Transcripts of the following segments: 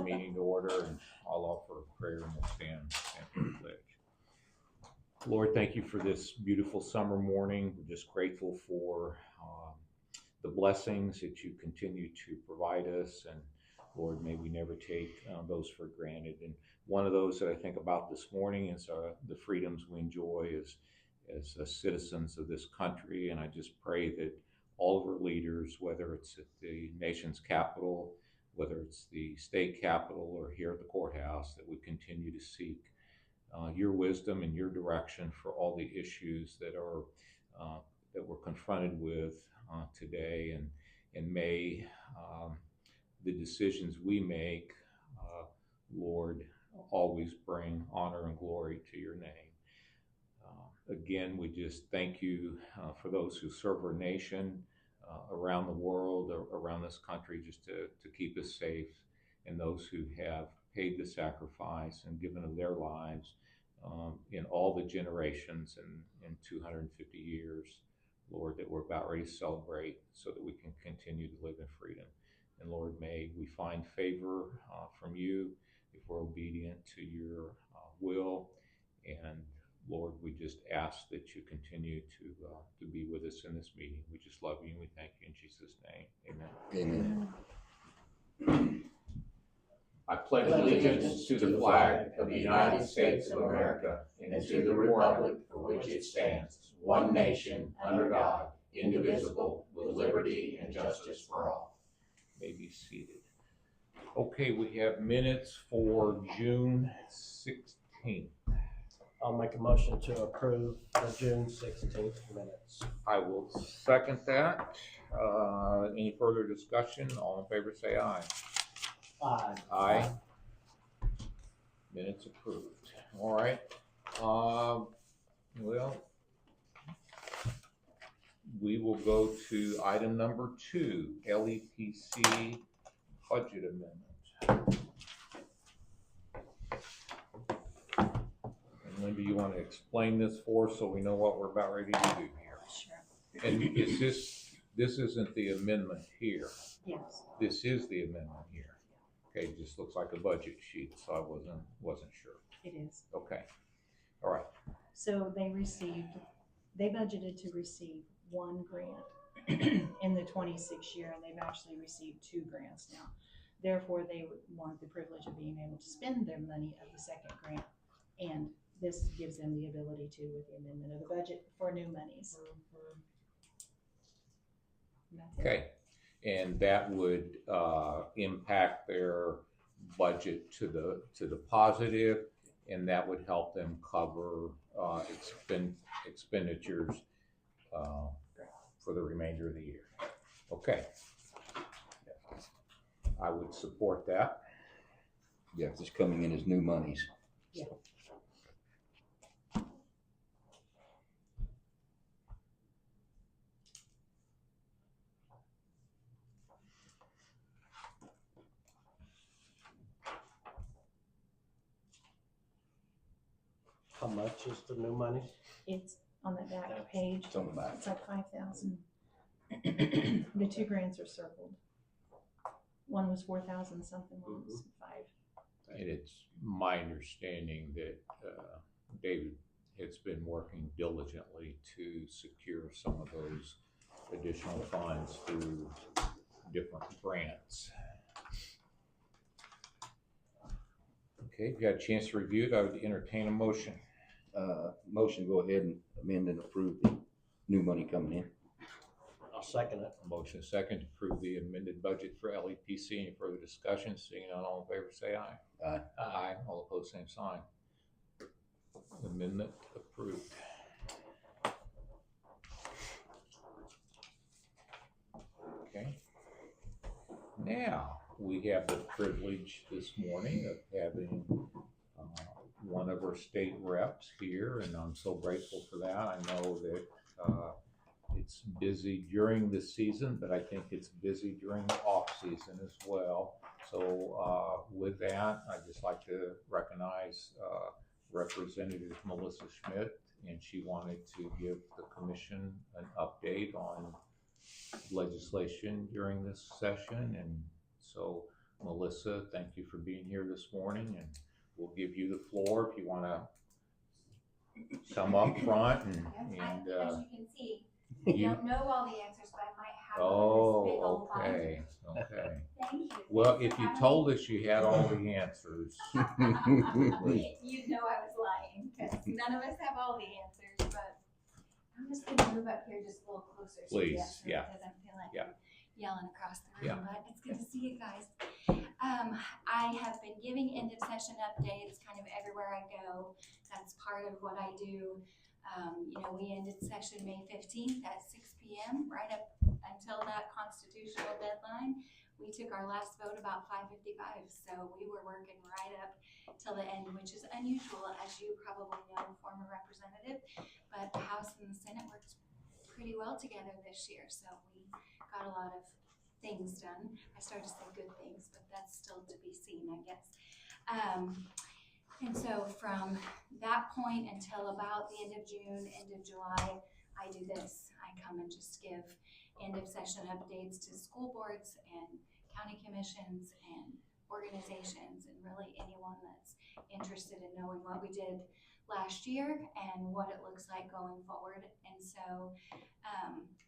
meeting to order, and I'll offer prayer and we'll stand for the pledge. Lord, thank you for this beautiful summer morning. We're just grateful for the blessings that you continue to provide us, and Lord, may we never take those for granted. And one of those that I think about this morning is the freedoms we enjoy as citizens of this country. And I just pray that all of our leaders, whether it's at the nation's capital, whether it's the state capitol, or here at the courthouse, that we continue to seek your wisdom and your direction for all the issues that we're confronted with today, and may the decisions we make, Lord, always bring honor and glory to your name. Again, we just thank you for those who serve our nation around the world, around this country, just to keep us safe, and those who have paid the sacrifice and given of their lives in all the generations in 250 years, Lord, that we're about ready to celebrate, so that we can continue to live in freedom. And Lord, may we find favor from you if we're obedient to your will. And Lord, we just ask that you continue to be with us in this meeting. We just love you and we thank you in Jesus' name. Amen. Amen. I pledge allegiance to the flag of the United States of America and to the republic for which it stands, one nation, under God, indivisible, with liberty and justice for all. May be seated. Okay, we have minutes for June 16th. I'll make a motion to approve the June 16th minutes. I will second that. Any further discussion? All in favor say aye. Aye. Aye. Minutes approved. All right. Well, we will go to item number 2, LEPC budget amendment. And Linda, you want to explain this for us so we know what we're about ready to do here? Sure. And is this isn't the amendment here? Yes. This is the amendment here. Okay, it just looks like a budget sheet, so I wasn't sure. It is. Okay. All right. So they budgeted to receive 1 grant in the 26 year, and they've actually received 2 grants now. Therefore, they would want the privilege of being able to spend their money of the second grant, and this gives them the ability to, with the amendment of the budget, for new monies. Okay. And that would impact their budget to the positive, and that would help them cover expenditures for the remainder of the year. Okay. I would support that. Yeah, it's coming in as new monies. Yeah. How much is the new money? It's on the back page. It's on the back. It's like 5,000. The 2 grants are circled. One was 4,000 something, one was 5. And it's my understanding that David has been working diligently to secure some of those additional funds through different grants. Okay, if you had a chance to review it, I would entertain a motion. Motion, go ahead and amend and approve the new money coming in. I'll second it. A motion second to approve the amended budget for LEPC. Any further discussion? Seeing none, all in favor say aye. Aye. Aye. All opposed, same sign. Amendment approved. Okay. Now, we have the privilege this morning of having one of our state reps here, and I'm so grateful for that. I know that it's busy during the season, but I think it's busy during the off season as well. So with that, I'd just like to recognize Representative Melissa Schmidt, and she wanted to give the commission an update on legislation during this session. And so Melissa Melissa, thank you for being here this morning, and we'll give you the floor if you want to come up front and, As you can see, I you. don't know all the answers, but I might have Oh, one in this big old okay, binder. okay. Thank you. Well, Thanks if for you having told me. us you had all the answers, You'd know I was lying, because none of us have all the answers, but I'm just gonna move up here just a little closer. so Please, the answer yeah. Doesn't feel like Yeah. I'm yelling across the Yeah. room, but it's good to see you guys. I have been giving end of session updates kind of everywhere I go. That's part of what I do. We ended session May 15th at 6 p.m. right up until that constitutional deadline. We took our last vote about 5:55, so we were working right up till the end, which is unusual, as you probably know, former representative. But the House and the Senate worked pretty well together this year, so we got a lot of things done. I started to say good things, but that's still to be seen, I guess. And so from that point until about the end of June, end of July, I do this. I come and just give end of session updates to school boards and county commissions and organizations and really anyone that's interested in knowing what we did last year and what it looks like going forward. And so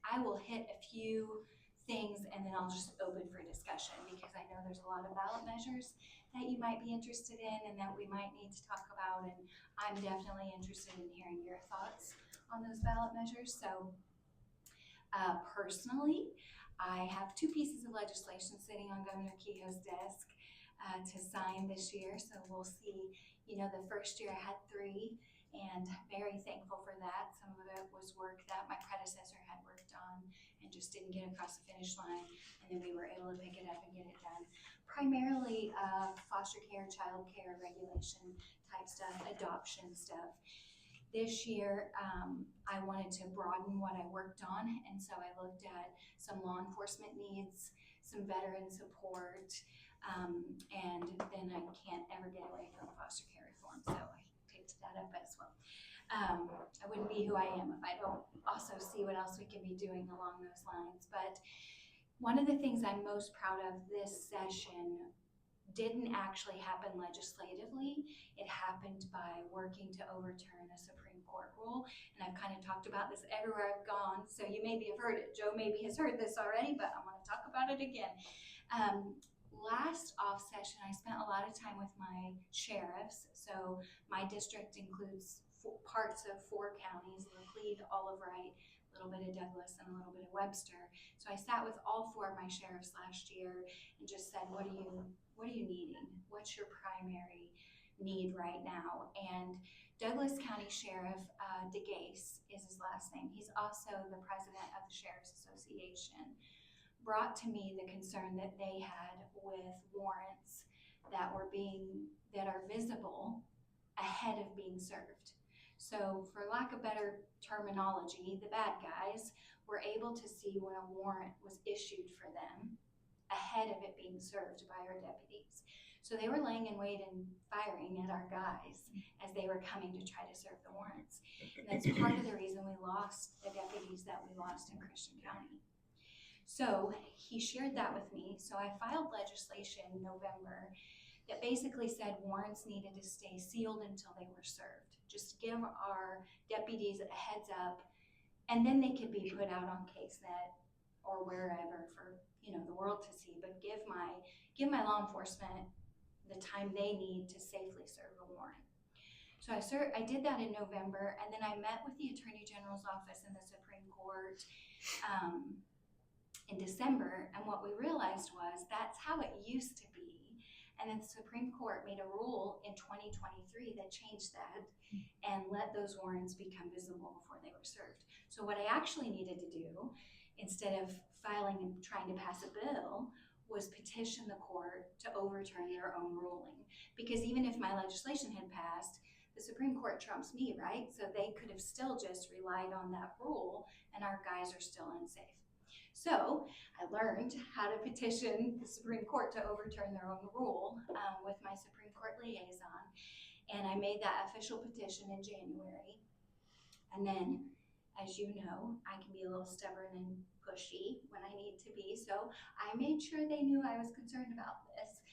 I will hit a few things and then I'll just open for discussion, because I know there's a lot of ballot measures that you might be interested in and that we might need to talk about, and I'm definitely interested in hearing your thoughts on those ballot measures. So personally, I have 2 pieces of legislation sitting on Governor Kehoe's desk to sign this year. So we'll see. The first year I had 3, and very thankful for that. Some of it was work that my predecessor had worked on and just didn't get across the finish line, and then we were able to pick it up and get it done. Primarily foster care, child care, regulation type stuff, adoption stuff. This year, I wanted to broaden what I worked on, and so I looked at some law enforcement needs, some veteran support, and then I can't ever get away from foster care reform, so I picked that up as well. I wouldn't be who I am if I don't also see what else we can be doing along those lines. But one of the things I'm most proud of this session didn't actually happen legislatively. It happened by working to overturn a Supreme Court rule. And I've kind of talked about this everywhere I've gone, so you maybe have heard it. Joe maybe has heard this already, but I want to talk about it again. Last off session, I spent a lot of time with my sheriffs. So my district includes parts of 4 counties: Laclede, Olive Wright, a little bit of Douglas, and a little bit of Webster. So I sat with all 4 of my sheriffs last year and just said, what are you needing? What's your primary need right now? And Douglas County Sheriff DeGase is his last name. He's also the president of the Sheriff's Association. Brought to me the concern that they had with warrants that are visible ahead of being served. So for lack of better terminology, the bad guys were able to see when a warrant was issued for them ahead of it being served by our deputies. So they were laying in wait and firing at our guys as they were coming to try to serve the warrants. And that's part of the reason we lost the deputies that we lost in Christian County. So he shared that with me. So I filed legislation in November that basically said warrants needed to stay sealed until they were served. Just give our deputies a heads up, and then they could be put out on CaseNet or wherever for the world to see. But give my law enforcement the time they need to safely serve a warrant. So I did that in November, and then I met with the Attorney General's office and the Supreme Court in December, and what we realized was that's how it used to be. And then the Supreme Court made a rule in 2023 that changed that and let those warrants become visible before they were served. So what I actually needed to do, instead of filing and trying to pass a bill, was petition the court to overturn their own ruling. Because even if my legislation had passed, the Supreme Court trumps me, right? So they could have still just relied on that rule, and our guys are still unsafe. So I learned how to petition the Supreme Court to overturn their own rule with my Supreme Court liaison. And I made that official petition in January. And then, as you know, I can be a little stubborn and pushy when I need to be. So I made sure they knew I was concerned about this.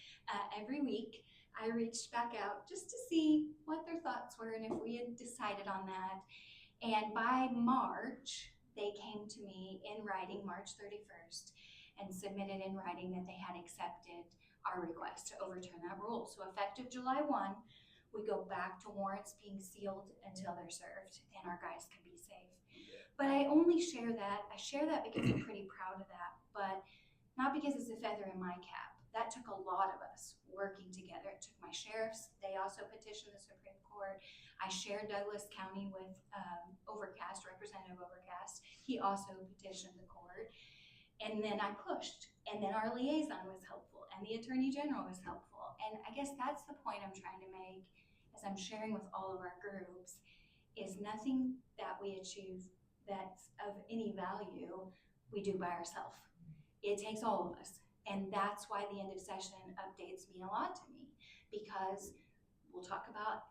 every week. I reached back out just to see what their thoughts were and if we had decided on that. And by March, they came to me in writing, March 31st, and submitted in writing that they had accepted our request to overturn that rule. So effective July 1, we go back to warrants being sealed until they're served and our guys can be safe. But I only share that. I share that because I'm pretty proud of that, but not because it's a feather in my cap. That took a lot of us working together. It took my sheriffs. They also petitioned the Supreme Court. I shared Douglas County with Overcast, Representative Overcast. He also petitioned the court. And then I pushed. And then our liaison was helpful. And the Attorney General was helpful. And I guess that's the point I'm trying to make as I'm sharing with all of our groups, is nothing that we achieve that's of any value we do by ourselves. It takes all of us. And that's why the end of session updates mean a lot to me, because we'll talk about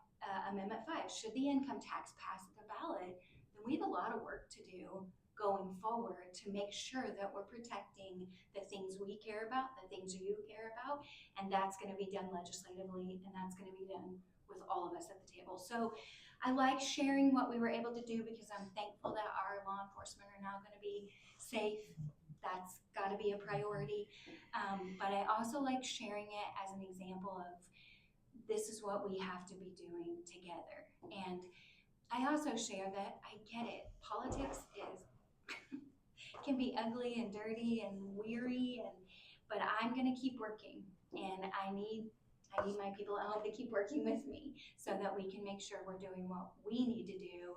Amendment 5. Should the income tax pass the ballot, then we have a lot of work to do going forward to make sure that we're protecting the things we care about, the things you care about, and that's going to be done legislatively, and that's going to be done with all of us at the table. So I like sharing what we were able to do because I'm thankful that our law enforcement are now going to be safe. That's got to be a priority. But I also like sharing it as an example of this is what we have to be doing together. And I also share that I get it. Politics is can be ugly and dirty and weary, but I'm going to keep working, and I need my people at home to keep working with me so that we can make sure we're doing what we need to do.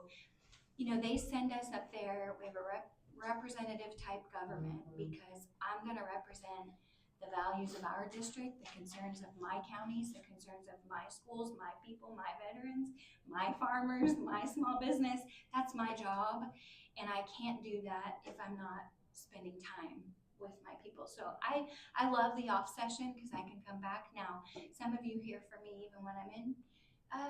You know, they send us up there. We have a representative type government because I'm going to represent the values of our district, the concerns of my counties, the concerns of my schools, my people, my veterans, my farmers, my small business. That's my job, and I can't do that if I'm not spending time with my people. So I love the off session because I can come back now. Some of you hear from me even when I'm in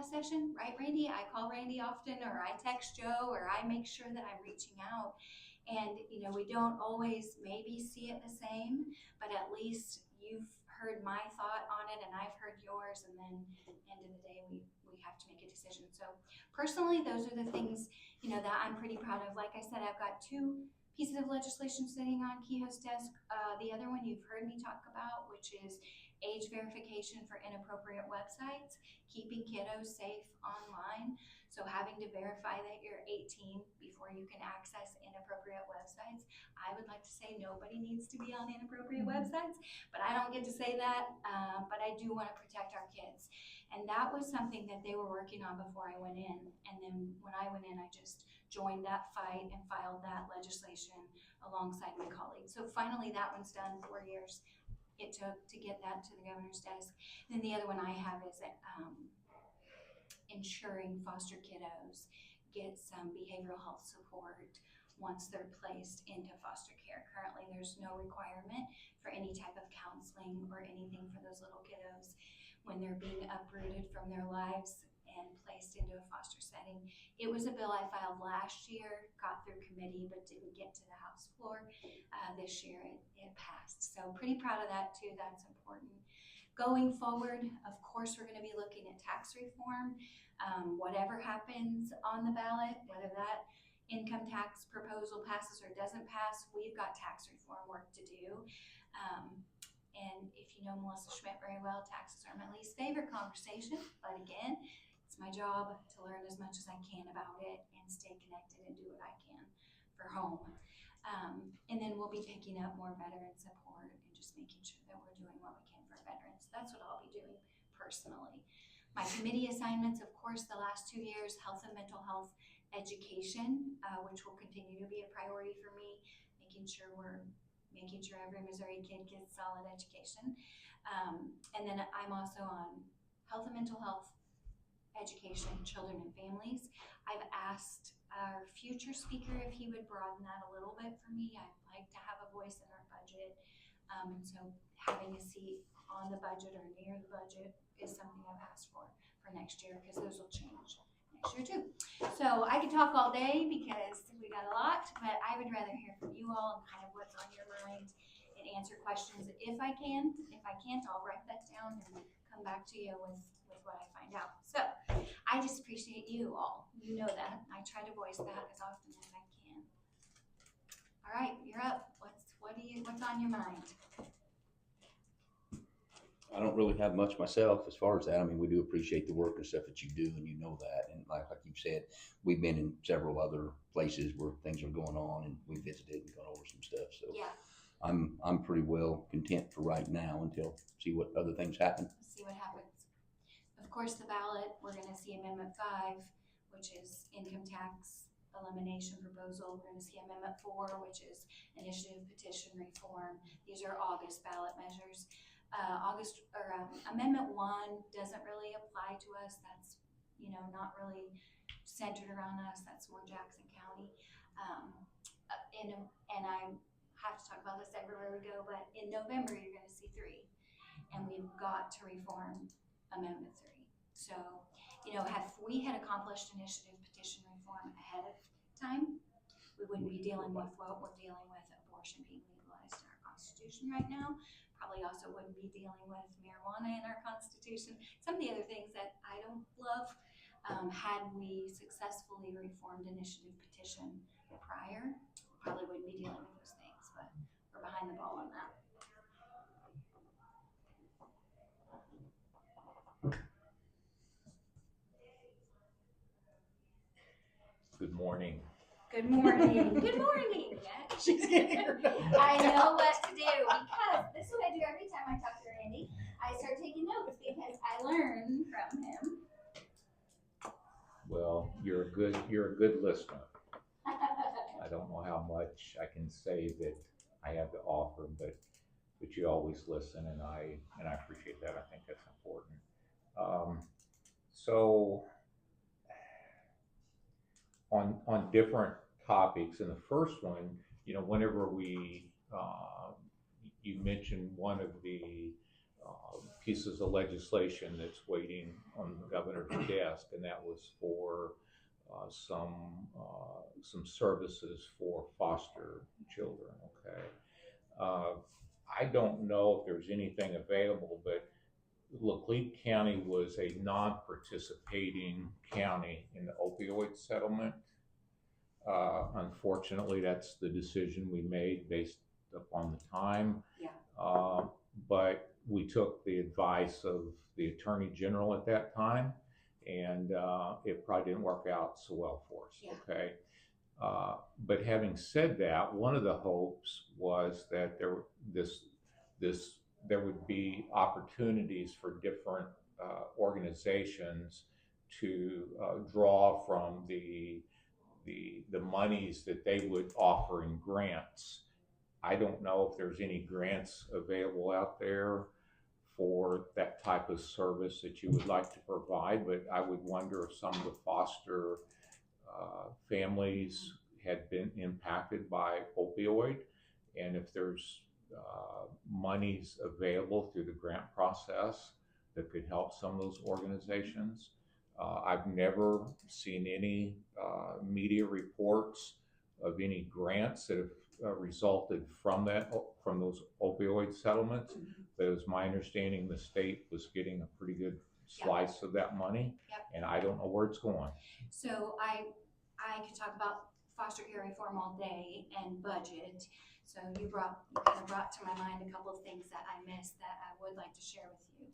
session, right, Randy? I call Randy often, or I text Joe, or I make sure that I'm reaching out. And, you know, we don't always maybe see it the same, but at least you've heard my thought on it and I've heard yours, and then at the end of the day, we have to make a decision. So personally, those are the things, you know, that I'm pretty proud of. Like I said, I've got 2 pieces of legislation sitting on Kehoe's desk. The other one you've heard me talk about, which is age verification for inappropriate websites, keeping kiddos safe online. So having to verify that you're 18 before you can access inappropriate websites. I would like to say nobody needs to be on inappropriate websites, but I don't get to say that, but I do want to protect our kids. And that was something that they were working on before I went in. And then when I went in, I just joined that fight and filed that legislation alongside my colleagues. So finally that one's done. 4 years it took to get that to the governor's desk. And then the other one I have is ensuring foster kiddos get some behavioral health support once they're placed into foster care. Currently, there's no requirement for any type of counseling or anything for those little kiddos when they're being uprooted from their lives and placed into a foster setting. It was a bill I filed last year, got through committee, but didn't get to the House floor. This year it passed. So pretty proud of that too. That's important. Going forward, of course, we're going to be looking at tax reform. Whatever happens on the ballot, whether that income tax proposal passes or doesn't pass, we've got tax reform work to do. And if you know Melissa Schmidt very well, taxes are my least favorite conversation, but again, it's my job to learn as much as I can about it and stay connected and do what I can for home. And then we'll be picking up more veteran support and just making sure that we're doing what we can for veterans. That's what I'll be doing personally. My committee assignments, of course, the last 2 years, health and mental health education, which will continue to be a priority for me, making sure every Missouri kid gets solid education. And then I'm also on health and mental health education, children and families. I've asked our future speaker if he would broaden that a little bit for me. I'd like to have a voice in our budget. And so having a seat on the budget or near the budget is something I've asked for next year, because those will change next year too. So I could talk all day because we got a lot, but I would rather hear from you all and kind of what's on your mind and answer questions if I can. If I can't, I'll write that down and come back to you with what I find out. So I just appreciate you all. You know that. I try to voice that as often as I can. All right, you're up. What's on your mind? I don't really have much myself as far as that. I mean, we do appreciate the work and stuff that you do, and you know that. And like you've said, we've been in several other places where things are going on, and we visited and gone over some stuff. So Yeah. I'm pretty well content for right now until see what other things happen. See what happens. Of course, the ballot, we're gonna see Amendment 5, which is income tax elimination proposal. We're gonna see Amendment 4, which is initiative petition reform. These are August ballot measures. Amendment 1 doesn't really apply to us. That's, not really centered around us. That's more Jackson County. And I have to talk about this everywhere we go, but in November, you're gonna see 3. And we've got to reform Amendment 3. So, if we had accomplished initiative petition reform ahead of time, we wouldn't be dealing with what we're dealing with, abortion being legalized in our Constitution right now. Probably also wouldn't be dealing with marijuana in our Constitution. Some of the other things that I don't love, had we successfully reformed initiative petition prior, probably wouldn't be dealing with those things, but we're behind the ball on that. Good morning. Good morning. Good morning. Yeah. She's getting her. I know what to do because this is what I do every time I talk to Randy. I start taking notes because I learn from him. Well, you're a good listener. I don't know how much I can say that I have to offer, but you always listen, and I appreciate that. I think that's important. So on different topics, in the first one, whenever you mentioned one of the pieces of legislation that's waiting on the governor's desk, and that was for some services for foster children. Okay, I don't know if there's anything available, but Laclede County was a non-participating county in the opioid settlement. Unfortunately, that's the decision we made based upon the time. Yeah. But we took the advice of the Attorney General at that time, and it probably didn't work out so well for us. Yeah. Okay. But having said that, one of the hopes was that there would be opportunities for different organizations to draw from the monies that they would offer in grants. I don't know if there's any grants available out there for that type of service that you would like to provide, but I would wonder if some of the foster families had been impacted by opioid, and if there's monies available through the grant process that could help some of those organizations. I've never seen any media reports of any grants that have resulted from those opioid settlements. But it was my understanding the state was getting a pretty good slice of that money. Yep. And I don't know where it's going. So I could talk about foster care reform all day and budget. So you kind of brought to my mind a couple of things that I missed that I would like to share with you.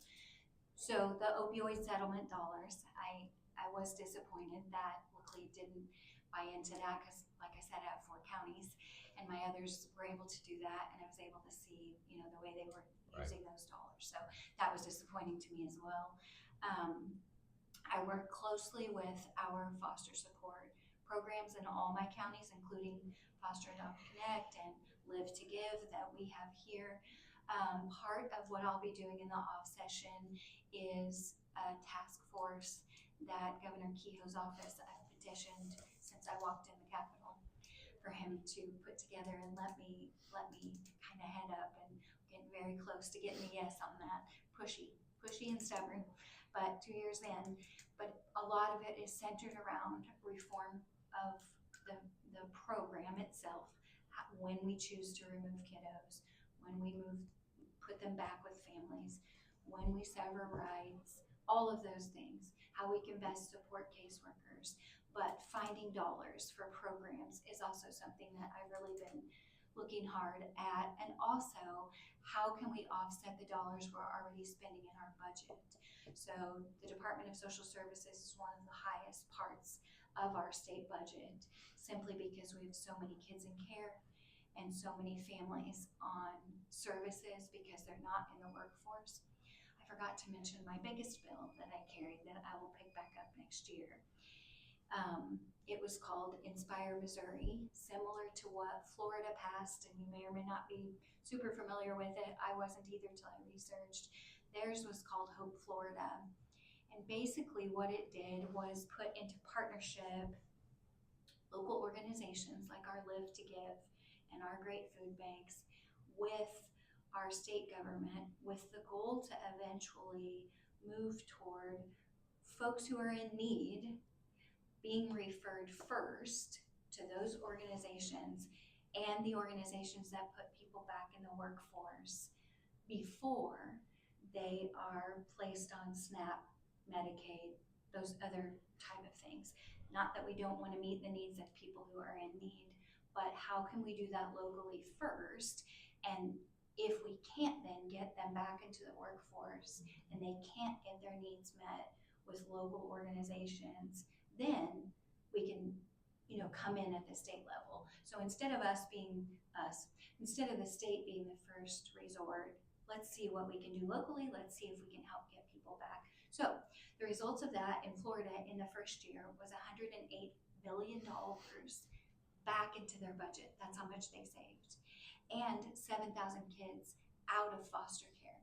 So the opioid settlement dollars, I was disappointed that Laclede didn't buy into that because, like I said, I have 4 counties, and my others were able to do that, and I was able to see, the way they were using those dollars. So that was disappointing to me as well. I work closely with our foster support programs in all my counties, including Foster Adopt Connect and Live to Give that we have here. Part of what I'll be doing in the off session is a task force that Governor Kehoe's office I've petitioned since I walked in the Capitol for him to put together and let me kind of head up, and getting very close to getting a yes on that. Pushy and stubborn, but 2 years in. But a lot of it is centered around reform of the program itself. When we choose to remove kiddos, when we put them back with families, when we sever rights, all of those things, how we can best support caseworkers. But finding dollars for programs is also something that I've really been looking hard at. And also, how can we offset the dollars we're already spending in our budget? So the Department of Social Services is one of the highest parts of our state budget, simply because we have so many kids in care and so many families on services because they're not in the workforce. I forgot to mention my biggest bill that I carried that I will pick back up next year. It was called Inspire Missouri, similar to what Florida passed, and you may or may not be super familiar with it. I wasn't either till I researched. Theirs was called Hope Florida. And basically what it did was put into partnership local organizations like our Live to Give and our Great Food Banks with our state government, with the goal to eventually move toward folks who are in need being referred first to those organizations and the organizations that put people back in the workforce before they are placed on SNAP, Medicaid, those other type of things. Not that we don't want to meet the needs of people who are in need, but how can we do that locally first? And if we can't then get them back into the workforce and they can't get their needs met with local organizations, then we can, come in at the state level. So instead of instead of the state being the first resort, let's see what we can do locally. Let's see if we can help get people back. So the results of that in Florida in the first year was $108 billion back into their budget. That's how much they saved. And 7,000 kids out of foster care.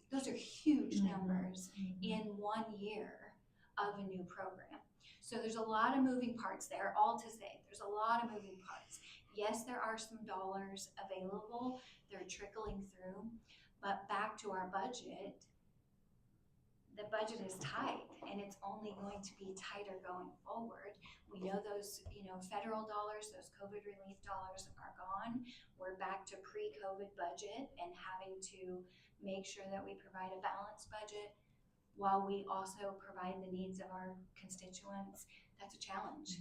Those are huge numbers in 1 year of a new program. So there's a lot of moving parts there, all to say, there's a lot of moving parts. Yes, there are some dollars available, they're trickling through, but back to our budget, the budget is tight and it's only going to be tighter going forward. We know those, federal dollars, those COVID relief dollars are gone. We're back to pre-COVID budget and having to make sure that we provide a balanced budget while we also provide the needs of our constituents. That's a challenge.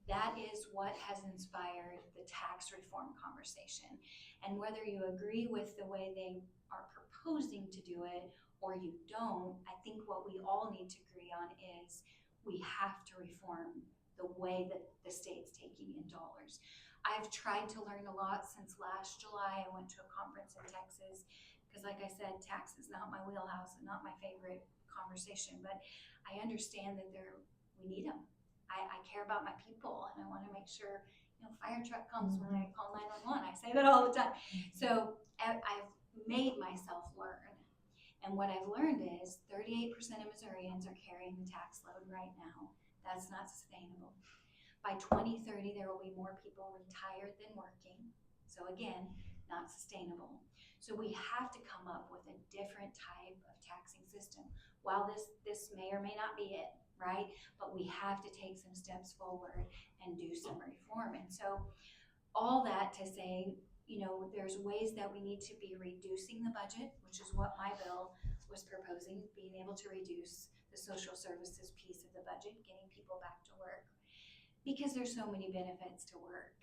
That is what has inspired the tax reform conversation. And whether you agree with the way they are proposing to do it or you don't, I think what we all need to agree on is we have to reform the way that the state's taking in dollars. I've tried to learn a lot since last July. I went to a conference in Texas because, like I said, tax is not my wheelhouse and not my favorite conversation, but I understand that we need them. I care about my people and I want to make sure fire truck comes when I call 911. I say that all the time. So I've made myself learn, and what I've learned is 38% of Missourians are carrying the tax load right now. That's not sustainable. By 2030 there will be more people retired than working, so again, not sustainable. So we have to come up with a different type of taxing system. While this may or may not be it, right? But we have to take some steps forward and do some reform. And so all that to say, there's ways that we need to be reducing the budget, which is what my bill was proposing, being able to reduce the social services piece of the budget, getting people back to work, because there's so many benefits to work.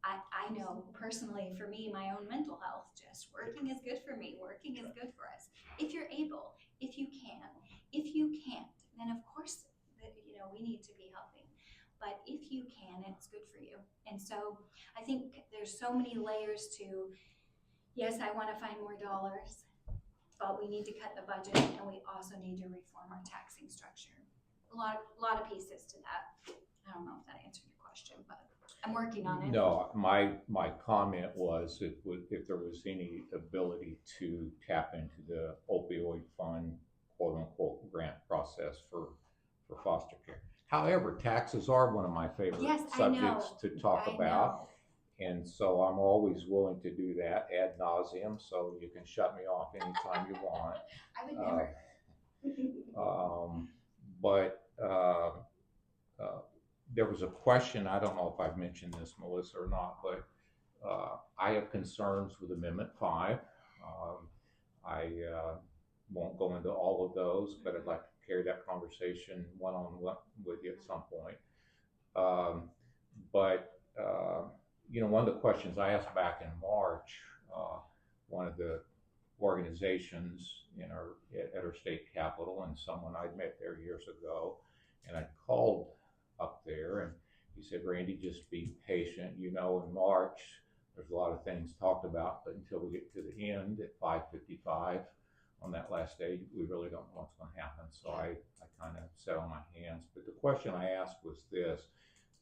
I know personally, for me, my own mental health, just working is good for me. Working is good for us. If you're able, if you can. If you can't, then of course, we need to be helping. But if you can, it's good for you. And so I think there's so many layers to, yes, I want to find more dollars, but we need to cut the budget and we also need to reform our taxing structure. A lot of pieces to that. I don't know if that answered your question, but I'm working on it. No, my comment was if there was any ability to tap into the opioid fund, quote unquote, grant process for foster care. However, taxes are one of my favorite subjects to talk about. And so I'm always willing to do that ad nauseum, so you can shut me off anytime you want. I would never. But there was a question, I don't know if I've mentioned this, Melissa, or not, but I have concerns with Amendment 5. I won't go into all of those, but I'd like to carry that conversation one-on-one with you at some point. One of the questions I asked back in March, one of the organizations at our state capitol, and someone I'd met there years ago, and I called up there, and he said, "Randy, just be patient. In March, there's a lot of things talked about, but until we get to the end at 5:55 on that last day, we really don't know what's going to happen." So I kind of sat on my hands. But the question I asked was this.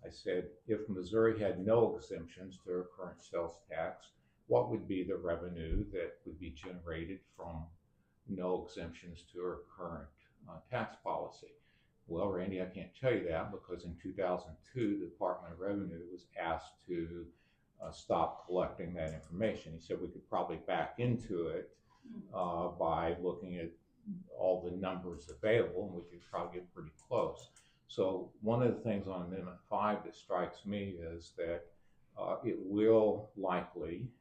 I said, if Missouri had no exemptions to our current sales tax, what would be the revenue that would be generated from no exemptions to our current tax policy? Well, Randy, I can't tell you that because in 2002, the Department of Revenue was asked to stop collecting that information. He said we could probably back into it by looking at all the numbers available, and we could probably get pretty close. So one of the things on Amendment 5 that strikes me is that it will likely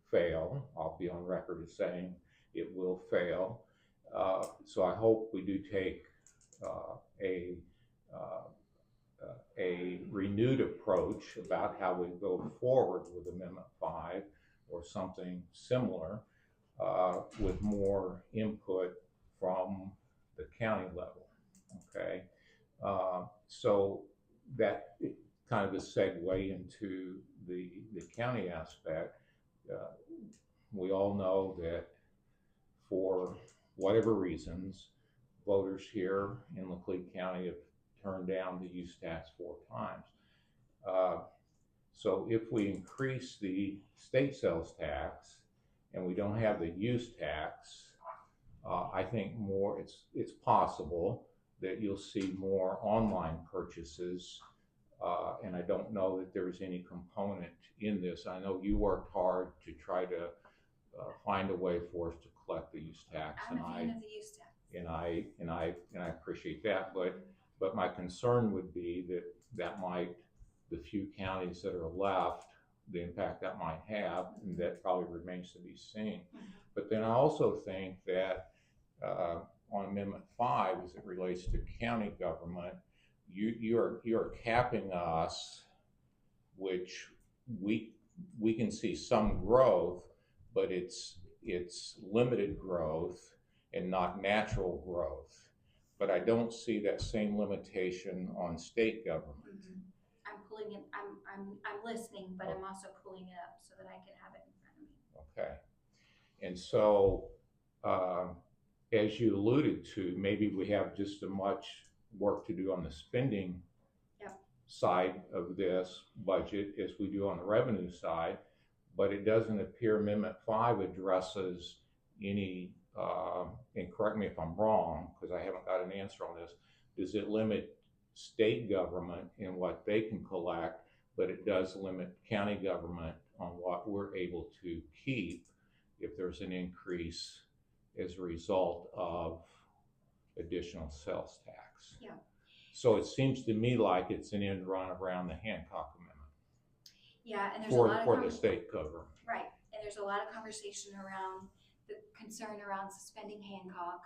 fail. I'll be on record as saying it will fail. So I hope we do take a renewed approach about how we go forward with Amendment 5 or something similar with more input from the county level. Okay. So that kind of a segue into the county aspect. We all know that for whatever reasons, voters here in Laclede County have turned down the use tax 4 times. So if we increase the state sales tax and we don't have the use tax, I think it's possible that you'll see more online purchases, and I don't know that there's any component in this. I know you worked hard to try to find a way for us to collect the use tax, I'm a fan of the use tax. and I appreciate that. But my concern would be that might, the few counties that are left, the impact that might have, and that probably remains to be seen. But then I also think that on Amendment 5, as it relates to county government, you are capping us, which we can see some growth, but it's limited growth and not natural growth. But I don't see that same limitation on state government. I'm pulling it. I'm listening, but I'm also pulling it up so that I can have it in front of me. Okay. And so, as you alluded to, maybe we have just as much work to do on the spending side of this budget as we do on the revenue side, but it doesn't appear Amendment 5 addresses any, and correct me if I'm wrong, because I haven't got an answer on this, does it limit state government in what they can collect, but it does limit county government on what we're able to keep if there's an increase as a result of additional sales tax. Yeah. So it seems to me like it's an end run around the Hancock Amendment. Yeah, and there's a lot for the state government. Right, and there's a lot of conversation around the concern around suspending Hancock,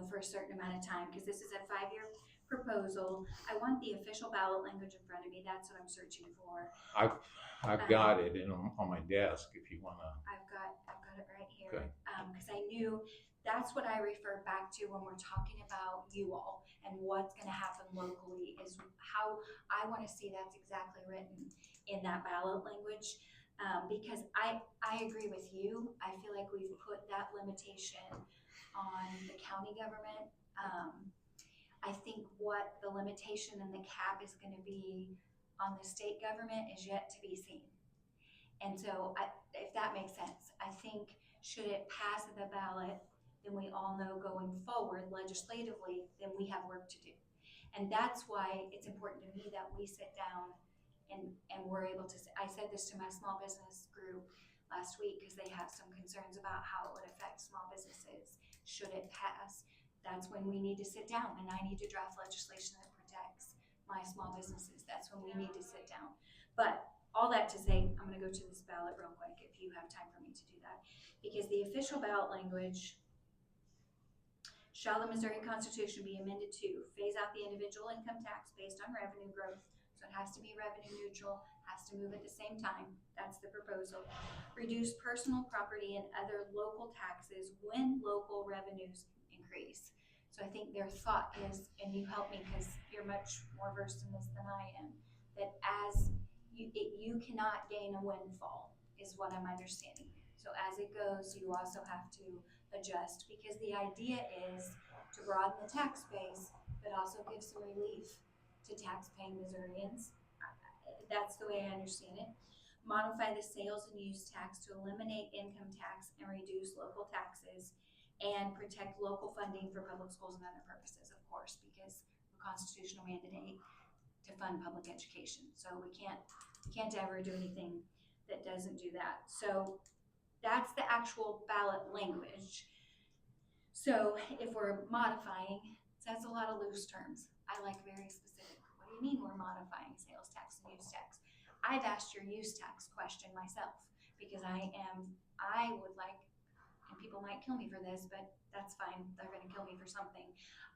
for a certain amount of time, because this is a 5-year proposal. I want the official ballot language in front of me. That's what I'm searching for. I've got it on my desk if you want to. I've got it right here. Okay. Because I knew that's what I refer back to when we're talking about you all and what's going to happen locally, is how I want to see that's exactly written in that ballot language. Because I agree with you. I feel like we've put that limitation on the county government. I think what the limitation and the cap is going to be on the state government is yet to be seen. And so if that makes sense, I think should it pass the ballot, then we all know going forward legislatively, then we have work to do. And that's why it's important to me that we sit down and we're able to, I said this to my small business group last week because they have some concerns about how it would affect small businesses should it pass. That's when we need to sit down, and I need to draft legislation that protects my small businesses. That's when we need to sit down. But all that to say, I'm gonna go to this ballot real quick if you have time for me to do that. Because the official ballot language, shall the Missouri Constitution be amended to phase out the individual income tax based on revenue growth? So it has to be revenue neutral, has to move at the same time. That's the proposal. Reduce personal property and other local taxes when local revenues increase. So I think their thought is, and you help me because you're much more versed in this than I am, that as you cannot gain a windfall is what I'm understanding. So as it goes, you also have to adjust, because the idea is to broaden the tax base, but also give some relief to tax-paying Missourians. That's the way I understand it. Modify the sales and use tax to eliminate income tax and reduce local taxes, and protect local funding for public schools and other purposes, of course, because the constitutional mandate to fund public education. So we can't ever do anything that doesn't do that. So that's the actual ballot language. So if we're modifying, that's a lot of loose terms. I like very specific. What do you mean we're modifying sales tax and use tax? I've asked your use tax question myself, because I would like, and people might kill me for this, but that's fine. They're gonna kill me for something.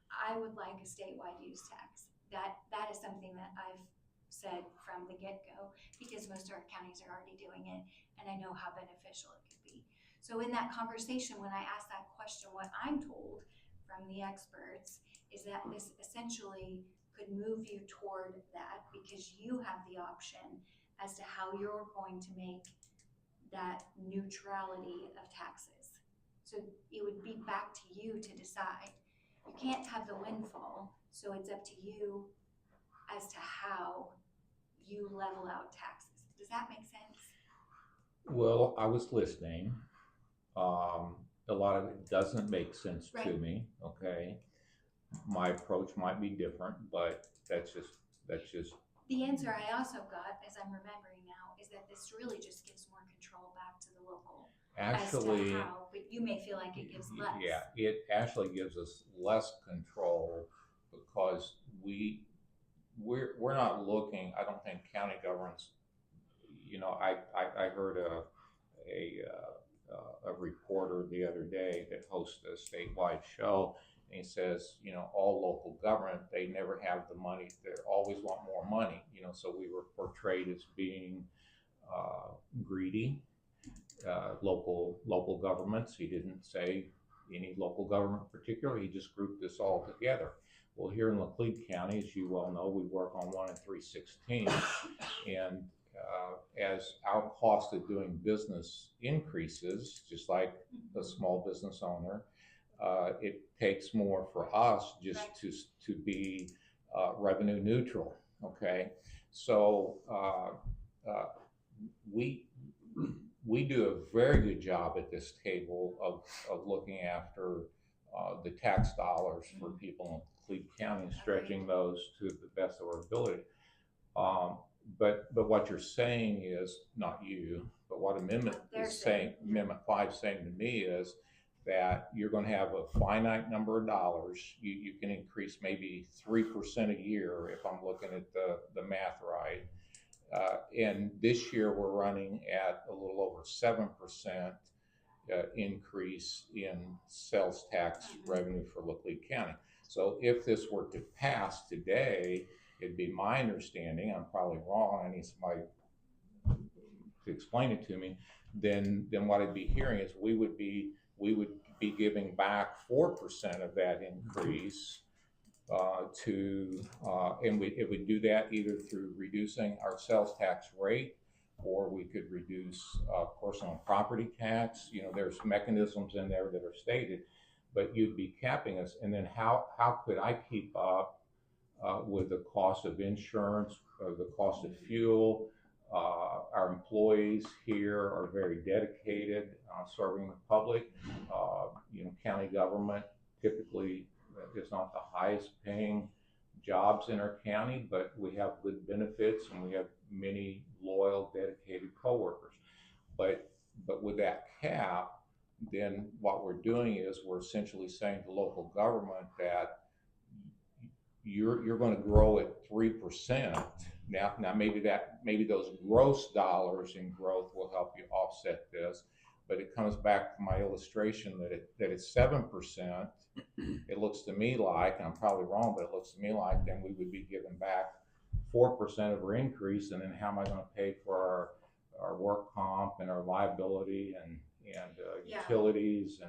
I would like a statewide use tax. That is something that I've said from the get-go, because most of our counties are already doing it, and I know how beneficial it could be. So in that conversation, when I ask that question, what I'm told from the experts is that this essentially could move you toward that, because you have the option as to how you're going to make that neutrality of taxes. So it would be back to you to decide. You can't have the windfall, so it's up to you as to how you level out taxes. Does that make sense? Well, I was listening. A lot of it doesn't make sense to Right. me, okay? My approach might be different, but that's just, The answer I also got, as I'm remembering now, is that this really just gives more control back to the local actually, as to how, but you may feel like it gives less. yeah, it actually gives us less control, because we're not looking, I don't think county governments, I heard a reporter the other day that hosts a statewide show, and he says, all local government, they never have the money, they always want more money, so we were portrayed as being greedy. Local governments, he didn't say any local government in particular, he just grouped this all together. Well, here in Laclede County, as you well know, we work on 1 and 316, and as our cost of doing business increases, just like a small business owner, it takes more for us just to be revenue neutral. Okay, so we do a very good job at this table of looking after the tax dollars for people in Laclede County and stretching those to the best of our ability. But what you're saying is, not you, but what Amendment is saying, Amendment 5 is saying to me is that you're going to have a finite number of dollars. You can increase maybe 3% a year if I'm looking at the math right. And this year we're running at a little over 7% increase in sales tax revenue for Laclede County. So if this were to pass today, it'd be my understanding, I'm probably wrong, I need somebody to explain it to me, then what I'd be hearing is we would be giving back 4% of that increase and it would do that either through reducing our sales tax rate, or we could reduce personal property tax. There's mechanisms in there that are stated, but you'd be capping us. And then how could I keep up with the cost of insurance, or the cost of fuel? Our employees here are very dedicated serving the public. County government typically is not the highest paying jobs in our county, but we have good benefits and we have many loyal, dedicated coworkers. But with that cap, then what we're doing is we're essentially saying to local government that you're gonna grow at 3%. Now maybe those gross dollars in growth will help you offset this, but it comes back to my illustration that it's 7%. It looks to me like, and I'm probably wrong, but it looks to me like then we would be giving back 4% of our increase, and then how am I gonna pay for our work comp and our liability and utilities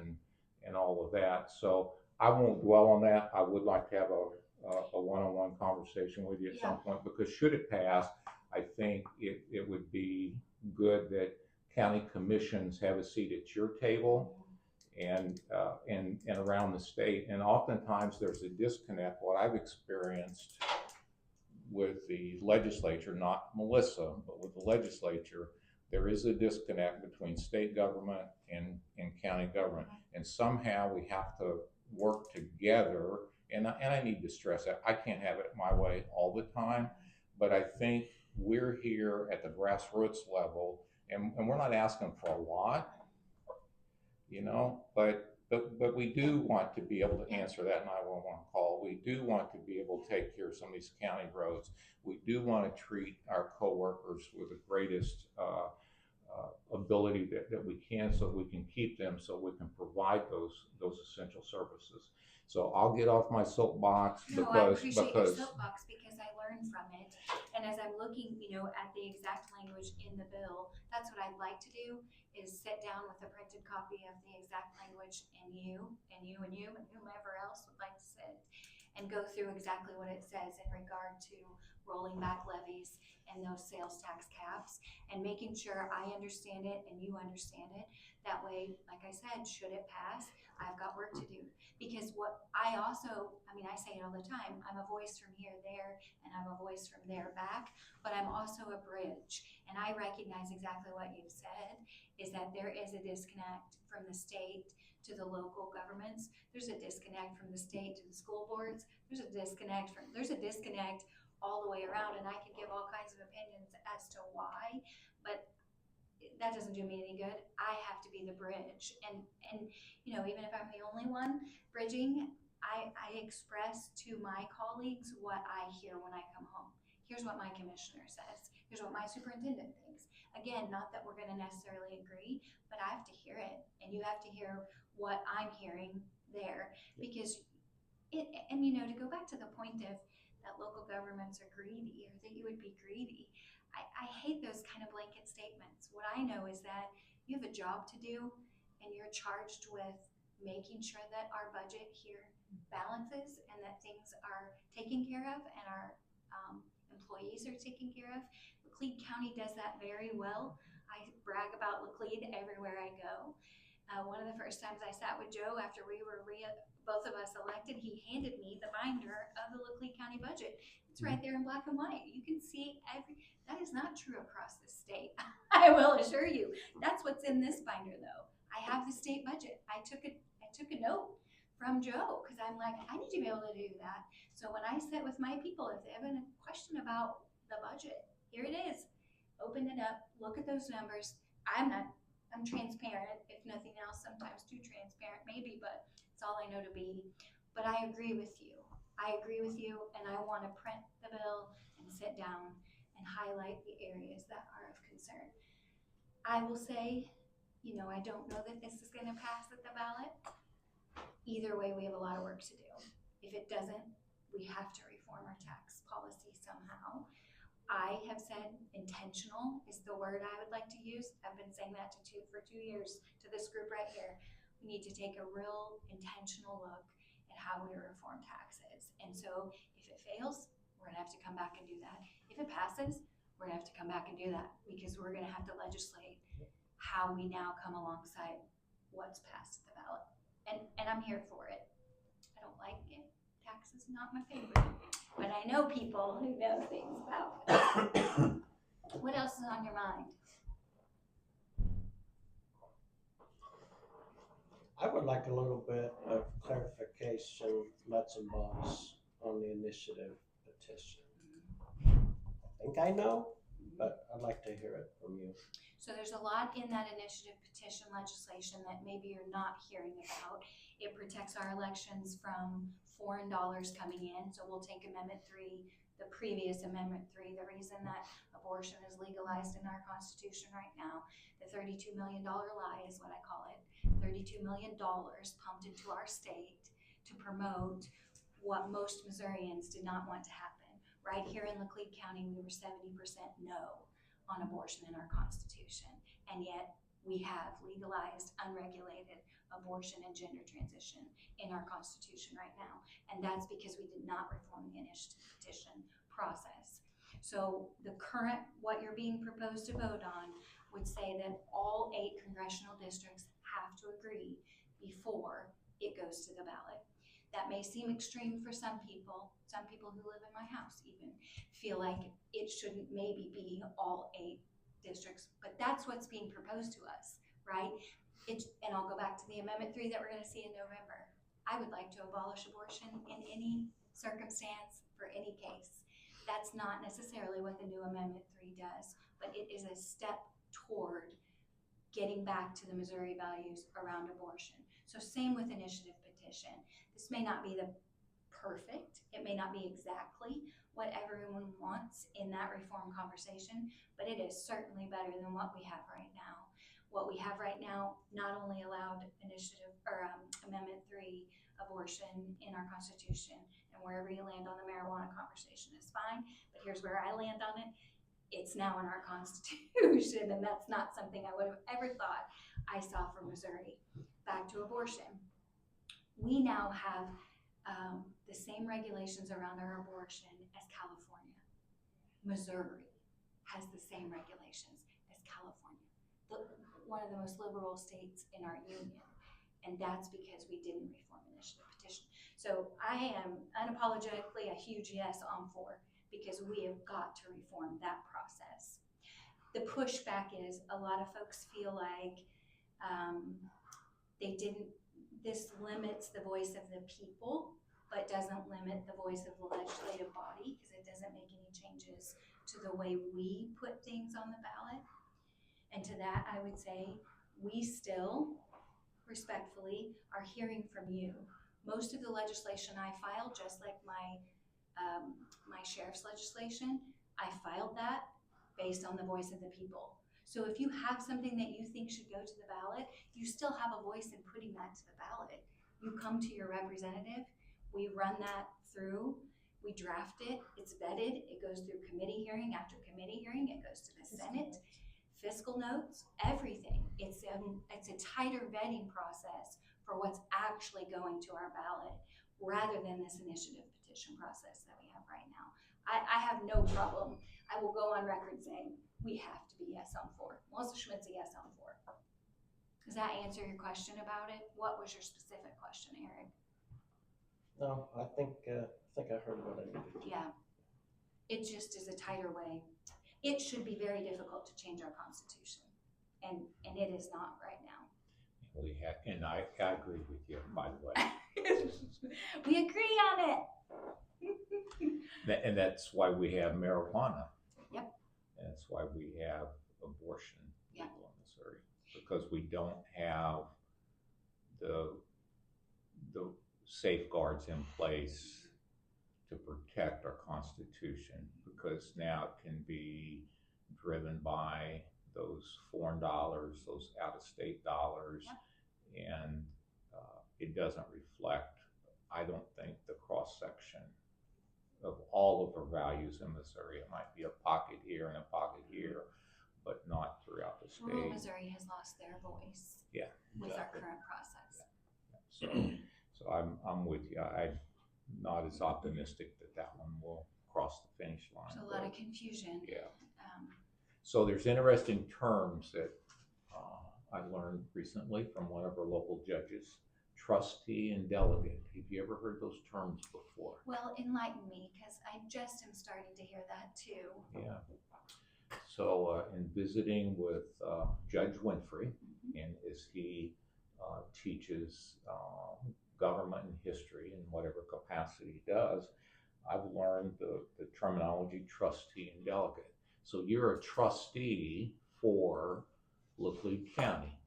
and all of that. So I won't dwell on that. I would like to have a one-on-one conversation with you at some point, because should it pass, I think it would be good that county commissions have a seat at your table and around the state. And oftentimes there's a disconnect. What I've experienced with the legislature, not Melissa, but with the legislature, there is a disconnect between state government and county government. And somehow we have to work together. And I need to stress that I can't have it my way all the time, but I think we're here at the grassroots level, and we're not asking for a lot, but we do want to be able to answer that 911 call. We do want to be able to take care of some of these county roads. We do want to treat our coworkers with the greatest ability that we can, so we can keep them, so we can provide those essential services. So I'll get off my soapbox I appreciate your soapbox because I learned from it. And as I'm looking, at the exact language in the bill, that's what I'd like to do, is sit down with a printed copy of the exact language, and you and whomever else would like to sit and go through exactly what it says in regard to rolling back levies and those sales tax caps, and making sure I understand it and you understand it. That way, like I said, should it pass, I've got work to do. Because I say it all the time, I'm a voice from here, there, and I'm a voice from there back, but I'm also a bridge. And I recognize exactly what you've said, is that there is a disconnect from the state to the local governments. There's a disconnect from the state to the school boards. There's a disconnect all the way around, and I could give all kinds of opinions as to why, but that doesn't do me any good. I have to be the bridge, and even if I'm the only one bridging, I express to my colleagues what I hear when I come home. Here's what my commissioner says. Here's what my superintendent thinks. Again, not that we're going to necessarily agree, but I have to hear it, and you have to hear what I'm hearing there, because to go back to the point of that local governments are greedy, or that you would be greedy. I hate those kind of blanket statements. What I know is that you have a job to do, and you're charged with making sure that our budget here balances and that things are taken care of and our employees are taken care of. Laclede County does that very well. I brag about Laclede everywhere I go. One of the first times I sat with Joe after we were both of us elected, he handed me the binder of the Laclede County budget. It's right there in black and white. You can see that is not true across the state. I will assure you. That's what's in this binder though. I have the state budget. I took a note from Joe, because I'm like, I need to be able to do that. So when I sit with my people, if they have a question about the budget, here it is. Open it up, look at those numbers. I'm transparent, if nothing else, sometimes too transparent maybe, but it's all I know to be. But I agree with you. And I want to print the bill and sit down and highlight the areas that are of concern. I will say, I don't know that this is going to pass at the ballot. Either way, we have a lot of work to do. If it doesn't, we have to reform our tax policy somehow. I have said intentional is the word I would like to use. I've been saying that for 2 years to this group right here. We need to take a real intentional look at how we reform taxes. And so if it fails, we're gonna have to come back and do that. If it passes, we're gonna have to come back and do that, because we're gonna have to legislate how we now come alongside what's passed at the ballot. And I'm here for it. I don't like it. Tax is not my favorite. But I know people who know things about it. What else is on your mind? I would like a little bit of clarification, nuts and bolts on the initiative petition. I think I know, but I'd like to hear it from you. So there's a lot in that initiative petition legislation that maybe you're not hearing about. It protects our elections from foreign dollars coming in. So we'll take Amendment 3, the previous Amendment 3, the reason that abortion is legalized in our Constitution right now. The $32 million lie is what I call it. $32 million pumped into our state to promote what most Missourians did not want to happen. Right here in Laclede County, we were 70% no on abortion in our Constitution, and yet we have legalized, unregulated abortion and gender transition in our Constitution right now, and that's because we did not reform the initiative petition process. So the current, what you're being proposed to vote on would say that all 8 congressional districts have to agree before it goes to the ballot. That may seem extreme for some people who live in my house even feel like it shouldn't maybe be all 8 districts, but that's what's being proposed to us, right? And I'll go back to the Amendment 3 that we're gonna see in November. I would like to abolish abortion in any circumstance for any case. That's not necessarily what the new Amendment 3 does, but it is a step toward getting back to the Missouri values around abortion. So same with initiative petition. This may not be the perfect, it may not be exactly what everyone wants in that reform conversation, but it is certainly better than what we have right now. What we have right now not only allowed initiative or Amendment 3 abortion in our Constitution, and wherever you land on the marijuana conversation is fine, but here's where I land on it. It's now in our Constitution, and that's not something I would have ever thought I saw from Missouri. Back to abortion. We now have the same regulations around our abortion as California. Missouri has the same regulations as California, one of the most liberal states in our union, and that's because we didn't reform initiative petition. So I am unapologetically a huge yes on 4, because we have got to reform that process. The pushback is a lot of folks feel like this limits the voice of the people, but doesn't limit the voice of the legislative body, because it doesn't make any changes to the way we put things on the ballot. And to that, I would say, we still, respectfully, are hearing from you. Most of the legislation I filed, just like my sheriff's legislation, I filed that based on the voice of the people. So if you have something that you think should go to the ballot, you still have a voice in putting that to the ballot. You come to your representative, we run that through, we draft it, it's vetted, it goes through committee hearing after committee hearing, it goes to the Senate, fiscal notes, everything. It's a tighter vetting process for what's actually going to our ballot, rather than this initiative petition process that we have right now. I have no problem. I will go on record saying we have to be yes on 4. Melissa Schmidt's a yes on 4. Does that answer your question about it? What was your specific question, Erik? No, I think I heard what I needed. Yeah, it just is a tighter way. It should be very difficult to change our Constitution, and it is not right now. We have, and I agree with you, by the way. We agree on it. And that's why we have marijuana. Yep. And that's why we have abortion Yep. legal in Missouri, because we don't have the safeguards in place to protect our Constitution, because now it can be driven by those foreign dollars, those out-of-state dollars, Yep. and it doesn't reflect, I don't think, the cross-section of all of our values in Missouri. It might be a pocket here and a pocket here, but not throughout the state. Rural Missouri has lost their voice. Yeah, With our exactly. current process. So I'm with you. I'm not as optimistic that one will cross the finish line. There's a lot but of confusion. yeah. So there's interesting terms that I learned recently from one of our local judges: trustee and delegate. Have you ever heard those terms before? Well, enlighten me, because I just am starting to hear that too. Yeah. So in visiting with Judge Winfrey, and as he teaches government and history in whatever capacity he does, I've learned the terminology trustee and delegate. So you're a trustee for Laclede County.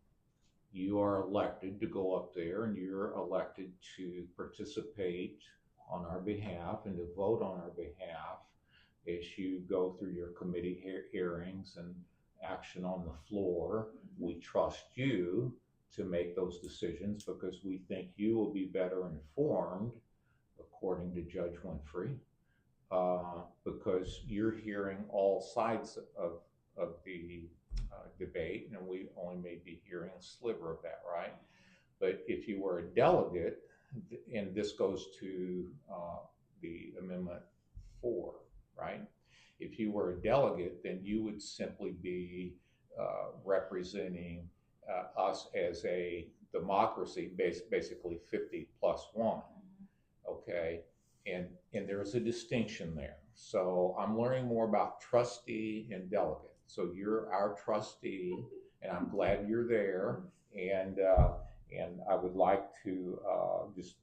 You are elected to go up there, and you're elected to participate on our behalf and to vote on our behalf as you go through your committee hearings and action on the floor. We trust you to make those decisions because we think you will be better informed, according to Judge Winfrey, because you're hearing all sides of the debate, and we only may be hearing a sliver of that, right? But if you were a delegate, and this goes to the Amendment 4, right? If you were a delegate, then you would simply be representing us as a democracy, basically 50+1, okay? And there's a distinction there. So I'm learning more about trustee and delegate. So you're our trustee, and I'm glad you're there. And I would like to just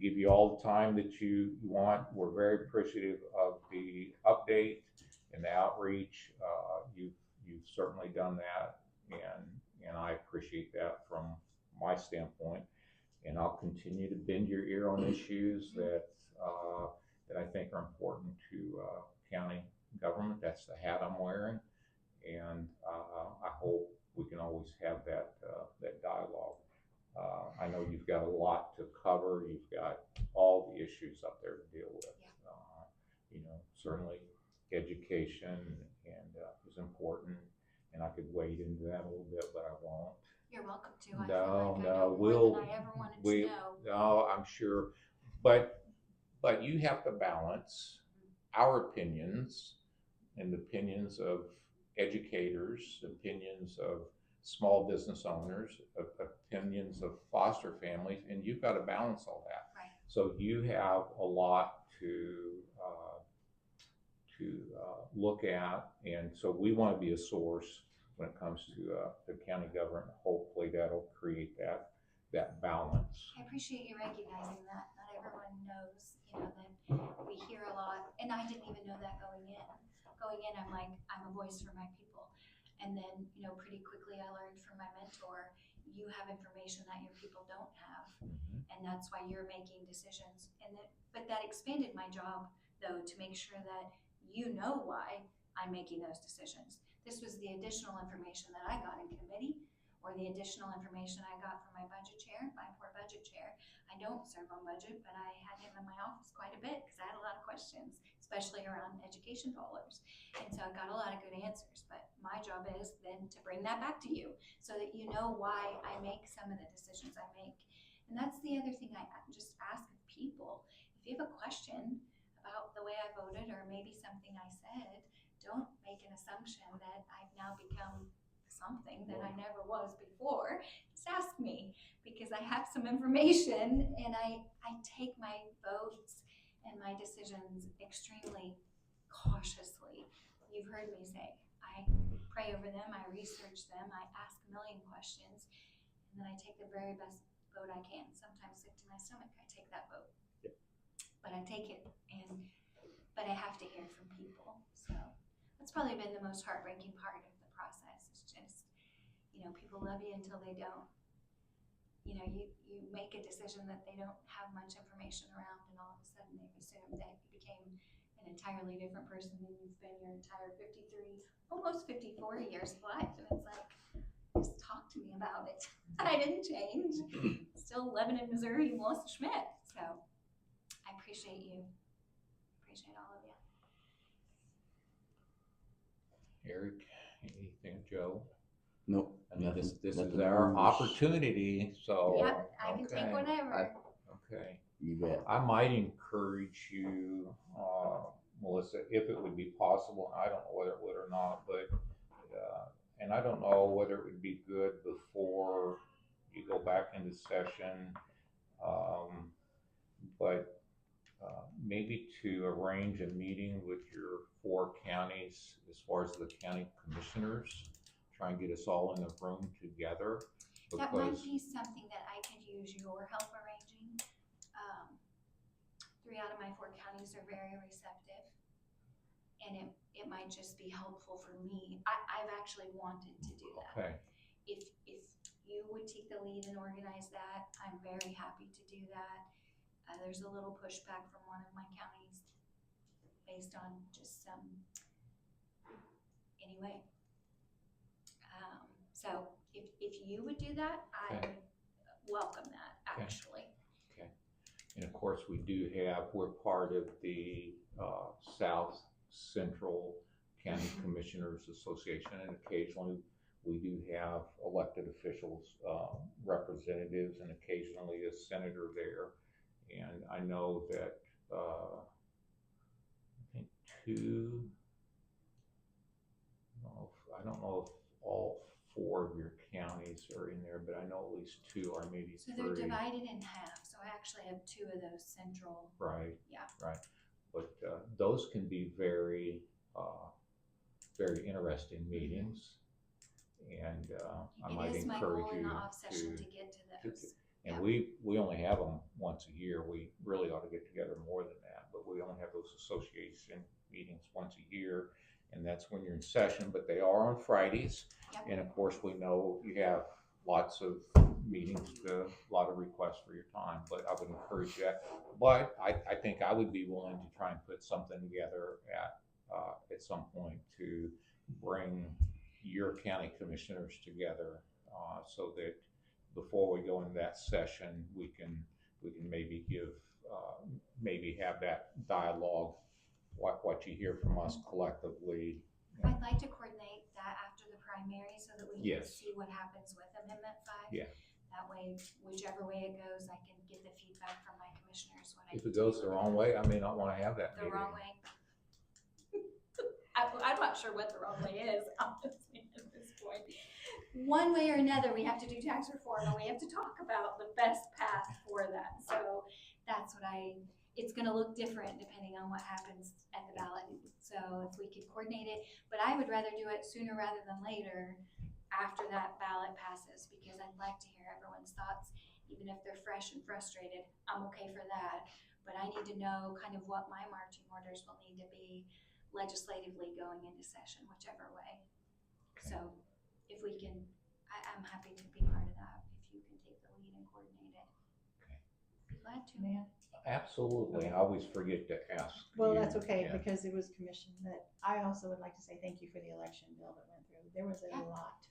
give you all the time that you want. We're very appreciative of the update and the outreach. You've certainly done that, and I appreciate that from my standpoint. And I'll continue to bend your ear on issues that I think are important to county government. That's the hat I'm wearing, and I hope we can always have that dialogue. I know you've got a lot to cover. You've got all the issues up there to deal with. Yeah. Certainly education and is important, and I could wade into that a little bit, but I won't. You're welcome to. I No, feel like I no, know more than I ever wanted to know. No, I'm sure, but you have to balance our opinions and the opinions of educators, opinions of small business owners, opinions of foster families, and you've got to balance all that. Right. So you have a lot to look at, and so we want to be a source when it comes to the county government. Hopefully that'll create that balance. I appreciate you recognizing that. Not everyone knows, that we hear a lot, and I didn't even know that going in. Going in, I'm like, I'm a voice for my people. And then, pretty quickly I learned from my mentor, you have information that your people don't have. And that's why you're making decisions. But that expanded my job, though, to make sure that you know why I'm making those decisions. This was the additional information that I got in committee, or the additional information I got from my budget chair, my poor budget chair. I don't serve on budget, but I had him in my office quite a bit because I had a lot of questions, especially around education dollars. And so I got a lot of good answers, but my job is then to bring that back to you so that you know why I make some of the decisions I make. And that's the other thing I just ask of people. If you have a question about the way I voted or maybe something I said, don't make an assumption that I've now become something that I never was before. Just ask me, because I have some information, and I take my votes and my decisions extremely cautiously. You've heard me say, I pray over them, I research them, I ask a million questions, and then I take the very best vote I can. Sometimes sick to my stomach, I take that vote. Yep. But I take it, but I have to hear from people. So that's probably been the most heartbreaking part of the process. It's just, people love you until they don't. You make a decision that they don't have much information around, and all of a sudden they assume that you became an entirely different person than you've been your entire 53, almost 54 years of life. And it's like, just talk to me about it. I didn't change. Still living in Missouri, Melissa Schmidt. So I appreciate you. Appreciate all of you. Eric, anything, Joe? Nope. I mean, this is nothing our else. opportunity, so. Yep, I can take whatever. Okay. You bet. I might encourage you, Melissa, if it would be possible, I don't know whether it would or not, but, and I don't know whether it would be good before you go back into session, but maybe to arrange a meeting with your 4 counties as far as the county commissioners, try and get us all in a room together. That might be something that I could use your help arranging. 3 out of my 4 counties are very receptive, and it might just be helpful for me. I've actually wanted to do that. Okay, If you would take the lead and organize that, I'm very happy to do that. There's a little pushback from one of my counties based on just some, anyway. So if you would do that, I Okay. would welcome that, Okay. actually. and of course, we do have, we're part of the South Central County Commissioners Association, and occasionally we do have elected officials, representatives, and occasionally a senator there. And I know that, I think I don't know if all 4 of your counties are in there, but I know at least 2 or maybe So 3. they're divided in half, so I actually have 2 of those central. Right. Yeah. Right. But those can be very, very interesting meetings. And I might It is my encourage goal in you the off session to to, get to those. and Yeah. we only have them once a year. We really ought to get together more than that, but we only have those association meetings once a year. And that's when you're in session, but they are on Fridays. Yep. And of course, we know you have lots of meetings, a lot of requests for your time, but I would encourage that. But I think I would be willing to try and put something together at some point to bring your county commissioners together, so that before we go into that session, we can maybe maybe have that dialogue, what you hear from us collectively. I'd like to coordinate that after the primary so that we can Yes. see what happens with Amendment 5. Yeah. That way, whichever way it goes, I can get the feedback from my commissioners when I. If it goes the wrong way, I may not want to have that The meeting. wrong way. I'm not sure what the wrong way is, honestly, at this point. One way or another, we have to do tax reform and we have to talk about the best path for that. So that's what it's gonna look different depending on what happens at the ballot. So if we could coordinate it, but I would rather do it sooner rather than later after that ballot passes, because I'd like to hear everyone's thoughts, even if they're fresh and frustrated. I'm okay for that, but I need to know kind of what my marching orders will need to be legislatively going into session, whichever way. Okay. So if we can, I'm happy to be part of that, if you can take the lead and coordinate it. Okay. Be glad to. May I? Absolutely. I always forget to ask. Well, you. that's okay, Yeah. because it was commissioned, but I also would like to say thank you for the election bill that went through. There was a Yeah. lot.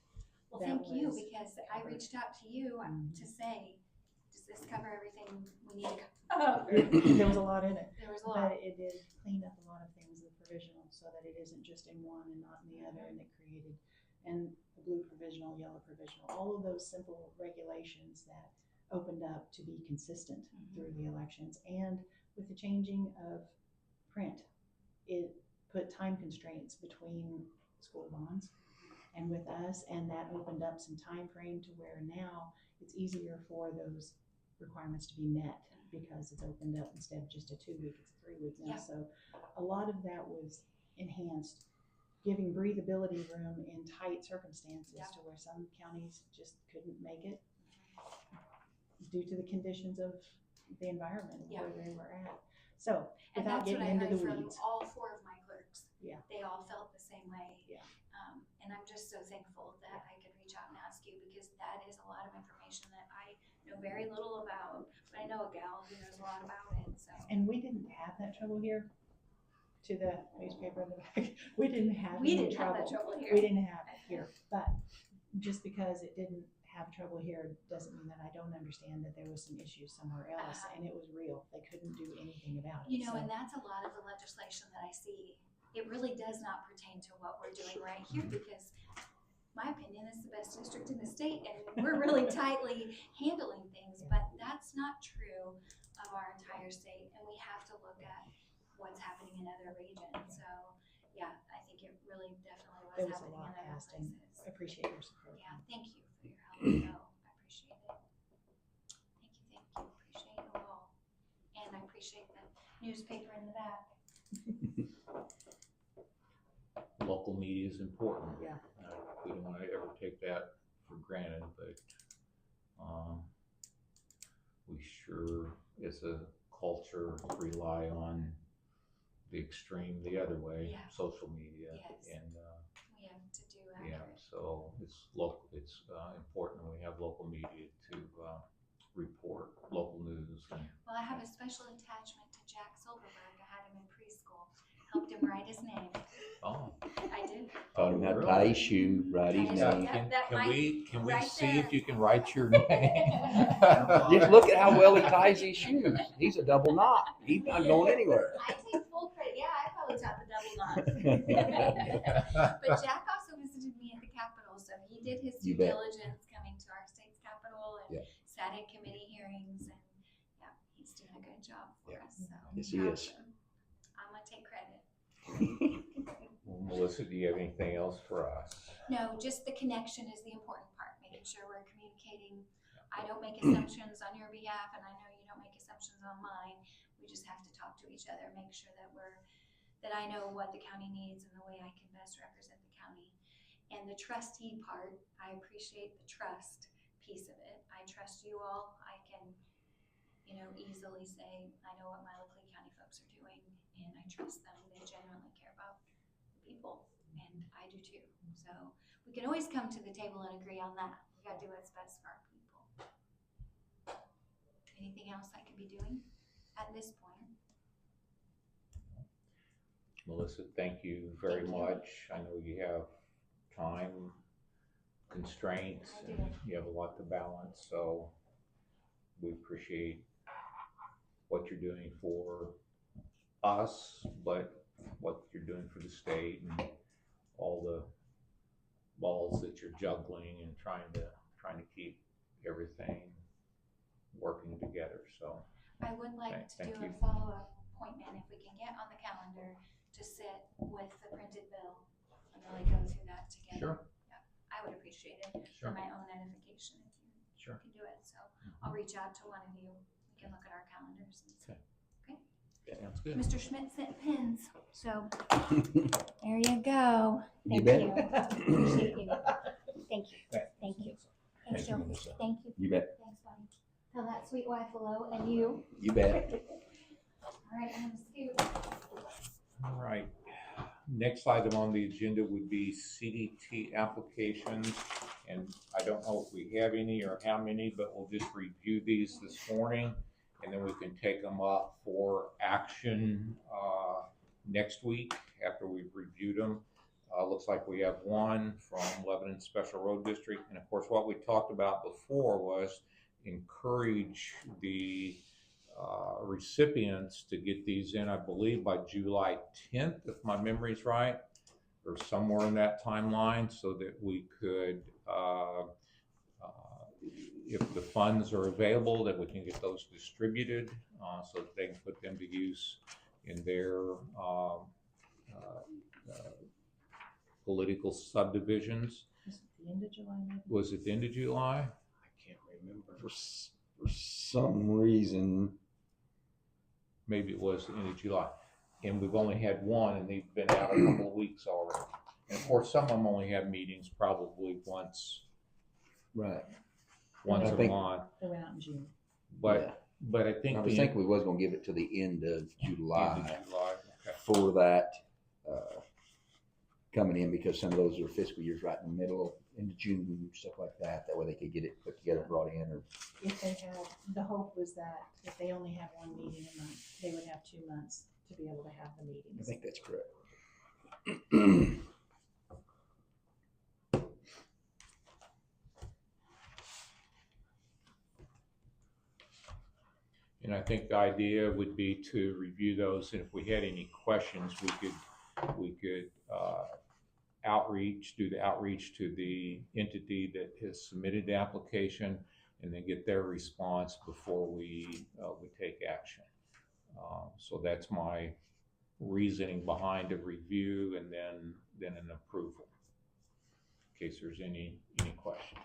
Well, That thank you, was because I covered. reached out to you Mhm. to say, does this cover everything we need to cover? There was a lot in it, There was a lot. but it did clean up a lot of things, the provisional, so that it isn't just in one and not in the other, and it created, and the blue provisional, yellow provisional, all of those simple regulations that opened up to be consistent through the elections. And with the changing of print, it put time constraints between school bonds and with us, and that opened up some time frame to where now it's easier for those requirements to be met, because it's opened up instead of just a 2-week, it's a 3-week now. Yeah. So a lot of that was enhanced, giving breathability room in tight circumstances Yeah. to where some counties just couldn't make it due to the conditions of the environment Yeah. where they were at. So And without that's what getting I into the heard from weeds. all 4 of my clerks. Yeah. They all felt the same way. Yeah. And I'm just so thankful that I could reach out and ask you, because that is a lot of information that I know very little about, but I know a gal who knows a lot about it, so. And we didn't have that trouble here, to the newspaper in the back. We didn't have We any didn't have that trouble. trouble here. We didn't have it here, but just because it didn't have trouble here doesn't mean that I don't understand that there was some issues somewhere else, and it was real. They couldn't do anything about it. You know, so. and that's a lot of the legislation that I see. It really does not pertain to what we're doing right here, because my opinion is the best district in the state, and we're really tightly handling things, but that's not true of our entire state, and we have to look at what's happening in other regions. So, yeah, I think it really definitely There was was a happening lot in other passed, and places. I appreciate your support. Yeah, thank you for your help, though. I appreciate it. Thank you, appreciate you all. And I appreciate the newspaper in the back. Local media is important. Yeah. We don't want to ever take that for granted, but we sure, as a culture, rely on the extreme the other way, Yeah. social media. Yes. And, We have to do yeah, accurate. so it's local, it's important we have local media to report local news. And Well, I have a special attachment to Jack Silberberg. I had him in preschool, helped him write his name. oh, I did. Taught him how to Really? tie his shoe, write his Yeah, name. yeah. That can might- we right see there. if you can write your name? Just look at how well he ties his shoes. He's a double knot. He's not going anywhere. I take full credit. Yeah, I probably taught the double knot. But Jack also visited me at the Capitol, so he did his You due bet. diligence coming to our state's Capitol and Yeah. sat in committee hearings, and yeah, he's doing a good job for Yeah. us. So Yes, he proud is. of him. I'm gonna take credit. Well, Melissa, do you have anything else for us? No, just the connection is the important part, making sure we're communicating. I don't make assumptions on your behalf, and I know you don't make assumptions on mine. We just have to talk to each other, make sure that I know what the county needs and the way I can best represent the county. And the trustee part, I appreciate the trust piece of it. I trust you all. I can, easily say, I know what my Laclede County folks are doing, and I trust them. They genuinely care about the people, and I do too. So we can always come to the table and agree on that. We gotta do what's best for our people. Anything else I could be doing at this point? Melissa, thank you very Thank you. much. I know you have time constraints I do. and you have a lot to balance, so we appreciate what you're doing for us, but what you're doing for the state and all the balls that you're juggling and trying to keep everything working together. So I would like to Thank do you. a follow-up appointment if we can get on the calendar to sit with the printed bill and really go through that together. sure, I would appreciate it for sure, my own edification if you sure. can do it. So I'll reach out to one of you. We can look at our calendars and see. Sounds good. Mr. Schmidt sent pins, so there you go. You Thank bet. you. Appreciate you. Thank you. Okay. Thank you. Thank Thanks, you, Joe. Melissa. Thank you. You bet. Thanks, buddy. Tell that sweet wife hello, and you. You bet. All right, I'm gonna scoot. All right. Next item on the agenda would be CDT applications. And I don't know if we have any or how many, but we'll just review these this morning. And then we can take them up for action next week after we've reviewed them. Looks like we have one from Lebanon Special Road District. And of course, what we talked about before was encourage the recipients to get these in, I believe, by July 10th, if my memory's right, or somewhere in that timeline, so that we could, if the funds are available, that we can get those distributed so that they can put them to use in their political subdivisions. Is it the end of July maybe? Was it the end of July? I can't remember. For some reason, Maybe it was the end of July. And we've only had one, and they've been out a couple of weeks already. And of course, some of them only have meetings probably once right. a I think- month. They went out in June. But I think I was thinking we was gonna give it to the end of July End of July, okay. for that coming in, because some of those are fiscal years right in the middle, into June and stuff like that. That way they could get it put together, brought in, or If they had, the hope was that if they only have one meeting a month, they would have 2 months to be able to have the I meetings. think that's correct. And I think the idea would be to review those, and if we had any questions, we could do the outreach to the entity that has submitted the application, and then get their response before we take action. So that's my reasoning behind a review and then an approval, in case there's any questions.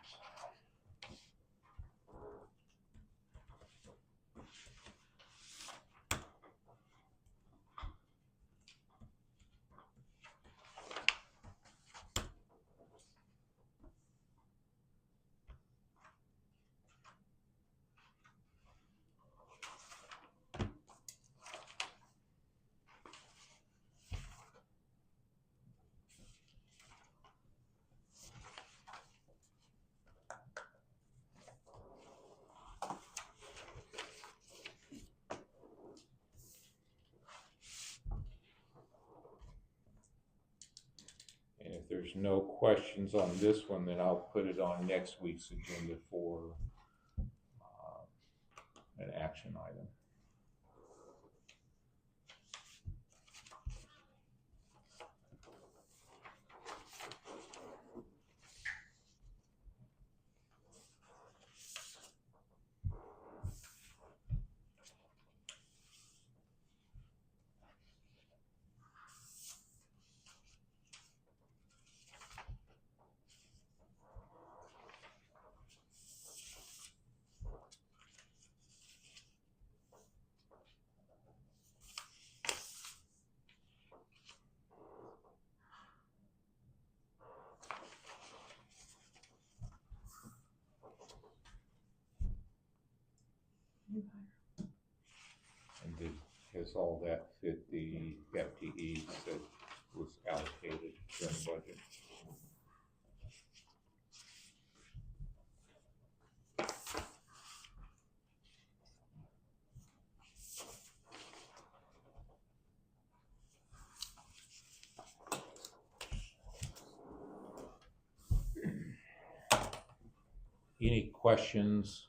there's no questions on this one, then I'll put it on next week's agenda for an action item. And has all that fit the FTEs that was allocated during the budget? Any questions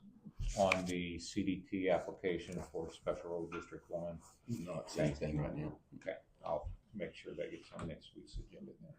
on the CDT application for Special Road District 1? Not saying anything right now. Okay, I'll make sure that gets on next week's agenda then.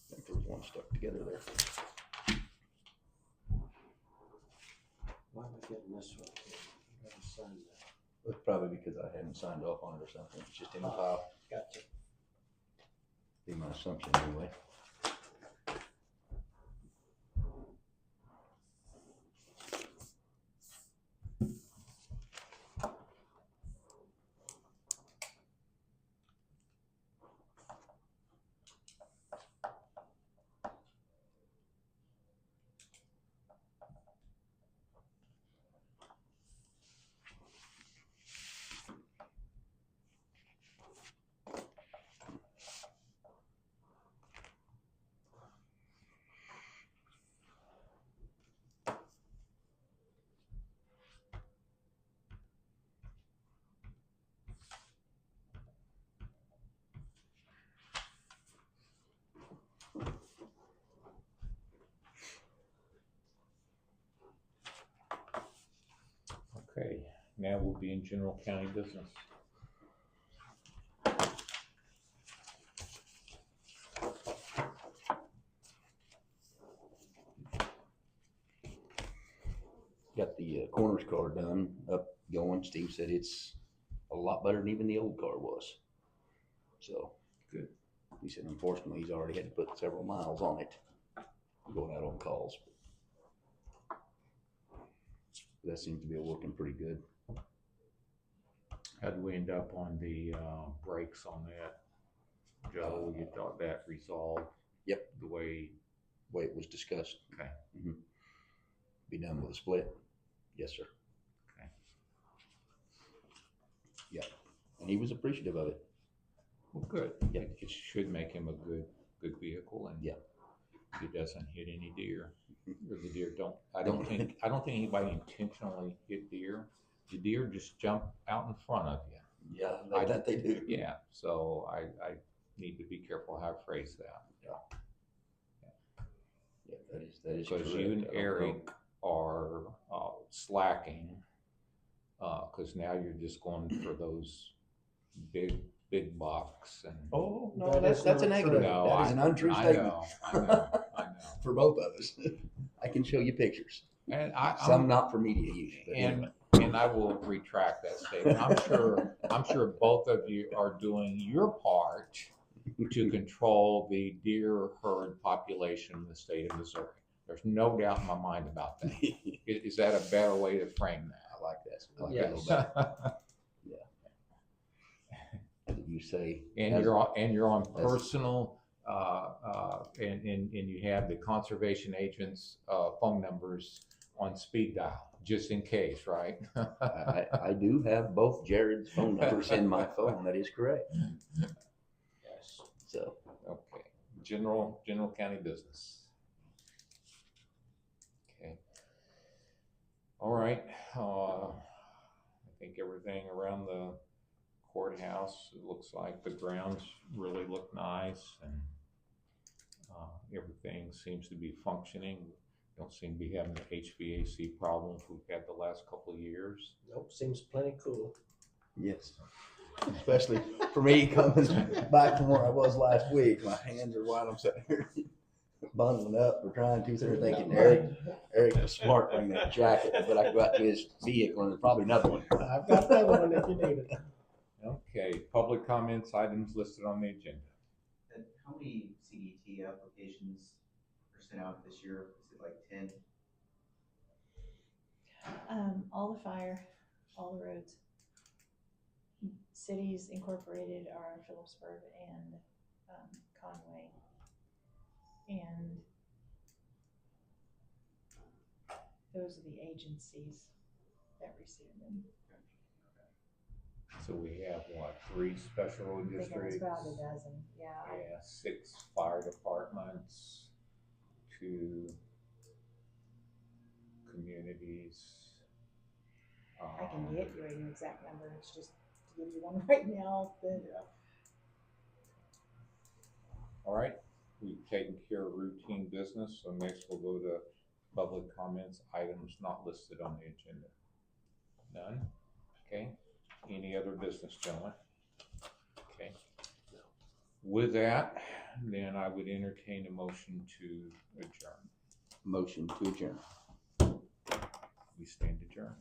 I think there was one stuck together there. Why am I getting this one? I gotta sign that. It's probably because I hadn't signed off on it or something. It's just in the file. Gotcha. Be my assumption anyway. Okay, now we'll be in general county business. Got the coroner's car done, up, going. Steve said it's a lot better than even the old car was. So, good. He said unfortunately he's already had to put several miles on it, going out on calls. That seems to be working pretty good. How did we end up on the brakes on that? Joe, you thought that resolved? Yep. The way it was discussed. Okay. Mm-hmm. Be done with a split. Yes, sir. Okay. Yeah. And he was appreciative of it. Well, good. Yeah. It should make him a good vehicle, and yeah, he doesn't hit any deer. Or the deer don't. I don't think anybody intentionally hit deer. The deer just jump out in front of you. Yeah, I bet they do. Yeah. So I need to be careful how I phrase that. Yeah, that is because correct. you and Erik are slacking, because now you're just going for those big big bucks and. Oh, no, That is that's a not negative. true. No, That is an untrue I statement. know, I know. For both of us. I can show you pictures. And Some not for media use, but and anyway. and I will retract that statement. I'm sure both of you are doing your part to control the deer herd population in the state of Missouri. There's no doubt in my mind about that. Is that a better way to frame that? I like that. I like that a Yes. little better. Did you say? And as- you're on as- personal, and you have the conservation agents' phone numbers on speed dial, just in case, right? I do have both Jared's phone numbers in my phone. That is correct. Yes. So, Okay, general county business. Okay. All right, I think everything around the courthouse, it looks like the grounds really look nice and everything seems to be functioning. Don't seem to be having the HVAC problems we've had the last couple of years. Nope, seems plenty cool. yes. Especially for me coming back from where I was last week. My hands are wide. I'm sitting here bundling up. We're trying to. They're thinking Erik was smart wearing that jacket, but I go out to his vehicle and there's probably another one. I've got that one if you need it. Okay, public comments, items listed on the agenda. And how many CDT applications are sent out this year? Is it like 10? All the fire, all the roads. Cities incorporated are Phillipsburg and Conway. And those are the agencies that receive them. So we have what, 3 special road I think districts? it's about a dozen, yeah. Yeah, 6 fire departments, 2 communities. I can get you an exact number, it's just to give you one right now, that All right, we've taken care of routine business, so next we'll go to public comments, items not listed on the agenda. None? Okay, any other business, gentlemen? Okay. With that, then I would entertain a motion to adjourn. Motion to adjourn. We stand adjourned.